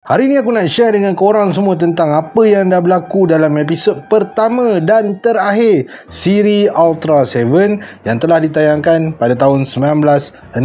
Hari ni aku nak share dengan korang semua tentang apa yang dah berlaku dalam episod pertama dan terakhir siri Ultra 7 yang telah ditayangkan pada tahun 1967.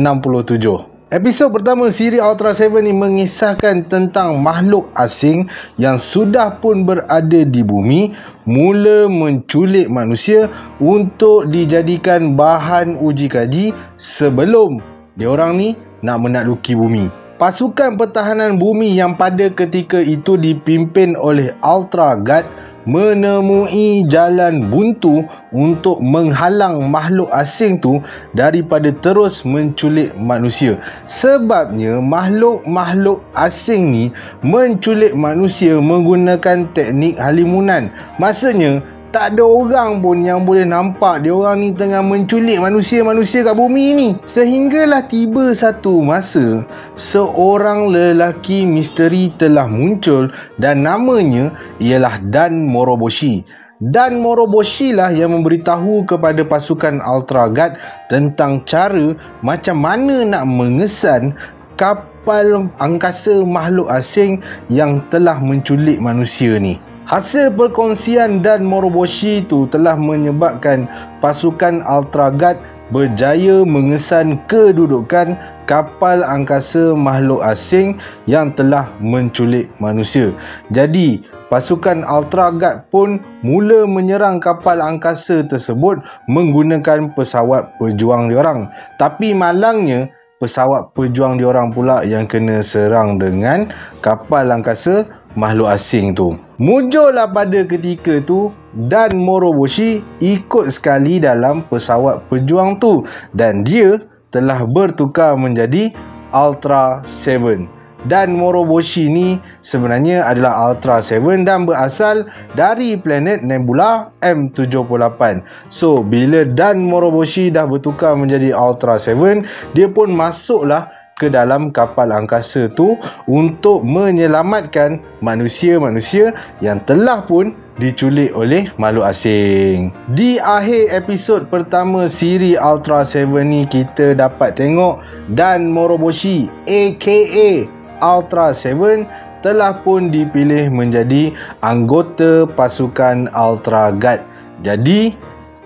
Episod pertama siri Ultra 7 ni mengisahkan tentang makhluk asing yang sudah pun berada di bumi mula menculik manusia untuk dijadikan bahan uji kaji sebelum diorang ni nak menakluki bumi. Pasukan pertahanan bumi yang pada ketika itu dipimpin oleh Ultra Guard menemui jalan buntu untuk menghalang makhluk asing tu daripada terus menculik manusia. Sebabnya makhluk-makhluk asing ni menculik manusia menggunakan teknik halimunan. Maksudnya tak ada orang pun yang boleh nampak diorang ni tengah menculik manusia-manusia kat bumi ni. Sehinggalah tiba satu masa, seorang lelaki misteri telah muncul dan namanya ialah Dan Moroboshi. Dan Moroboshi lah yang memberitahu kepada pasukan Ultra Guard tentang cara macam mana nak mengesan kapal angkasa makhluk asing yang telah menculik manusia ni. Hasil perkongsian Dan Moroboshi itu telah menyebabkan pasukan Ultra Guard berjaya mengesan kedudukan kapal angkasa makhluk asing yang telah menculik manusia. Jadi, pasukan Ultra Guard pun mula menyerang kapal angkasa tersebut menggunakan pesawat pejuang diorang. Tapi malangnya, pesawat pejuang diorang pula yang kena serang dengan kapal angkasa makhluk asing tu. Mujurlah pada ketika tu Dan Moroboshi ikut sekali dalam pesawat pejuang tu dan dia telah bertukar menjadi Ultra 7. Dan Moroboshi ni sebenarnya adalah Ultra 7 dan berasal dari planet Nebula M78. So, bila Dan Moroboshi dah bertukar menjadi Ultra 7, dia pun masuklah ke dalam kapal angkasa tu untuk menyelamatkan manusia-manusia yang telah pun diculik oleh makhluk asing. Di akhir episod pertama siri Ultra 7 ni kita dapat tengok Dan Moroboshi aka Ultra 7 telah pun dipilih menjadi anggota pasukan Ultra Guard. Jadi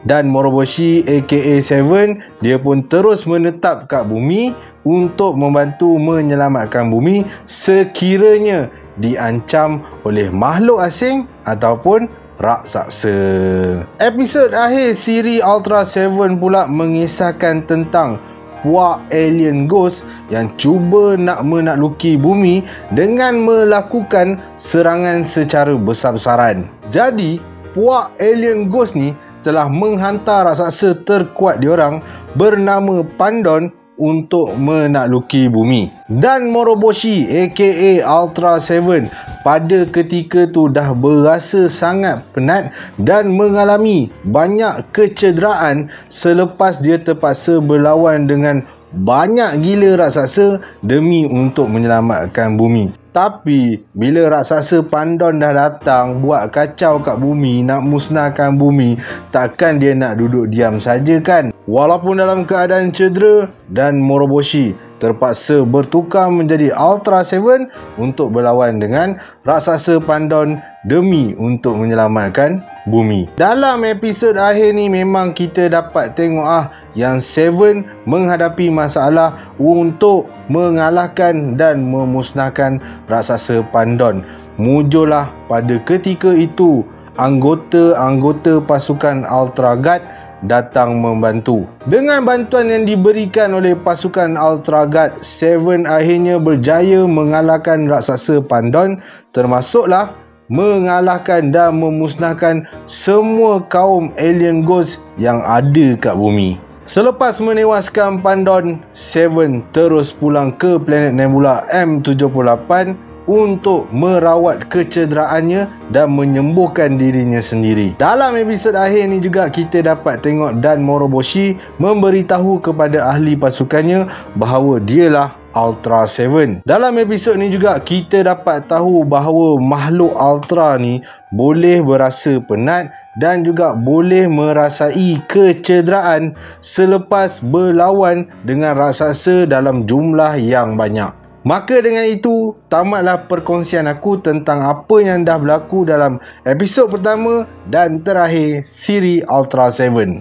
Dan Moroboshi aka 7 dia pun terus menetap kat bumi untuk membantu menyelamatkan bumi sekiranya diancam oleh makhluk asing ataupun raksasa. Episod akhir siri Ultra 7 pula mengisahkan tentang puak alien ghost yang cuba nak menakluki bumi dengan melakukan serangan secara besar-besaran. Jadi, puak alien ghost ni telah menghantar raksasa terkuat diorang bernama Pandon untuk menakluki bumi. Dan Moroboshi aka Ultra 7 pada ketika tu dah berasa sangat penat dan mengalami banyak kecederaan selepas dia terpaksa berlawan dengan banyak gila raksasa demi untuk menyelamatkan bumi. Tapi bila raksasa Pandon dah datang buat kacau kat bumi, nak musnahkan bumi, takkan dia nak duduk diam saja kan? Walaupun dalam keadaan cedera, Dan Moroboshi terpaksa bertukar menjadi Ultra 7 untuk berlawan dengan raksasa Pandon demi untuk menyelamatkan bumi. Dalam episod akhir ni memang kita dapat tengok yang 7 menghadapi masalah untuk mengalahkan dan memusnahkan raksasa Pandon. Mujurlah pada ketika itu anggota-anggota pasukan Ultra Guard datang membantu. Dengan bantuan yang diberikan oleh pasukan Ultra Guard, 7 akhirnya berjaya mengalahkan raksasa Pandon, termasuklah mengalahkan dan memusnahkan semua kaum alien ghost yang ada kat bumi. Selepas menewaskan Pandon, 7 terus pulang ke planet Nebula M78 untuk merawat kecederaannya dan menyembuhkan dirinya sendiri. Dalam episod akhir ni juga kita dapat tengok Dan Moroboshi memberitahu kepada ahli pasukannya bahawa dialah Ultra 7. Dalam episod ni juga kita dapat tahu bahawa makhluk Ultra ni boleh berasa penat dan juga boleh merasai kecederaan selepas berlawan dengan raksasa dalam jumlah yang banyak. Maka dengan itu, tamatlah perkongsian aku tentang apa yang dah berlaku dalam episod pertama dan terakhir siri Ultra 7.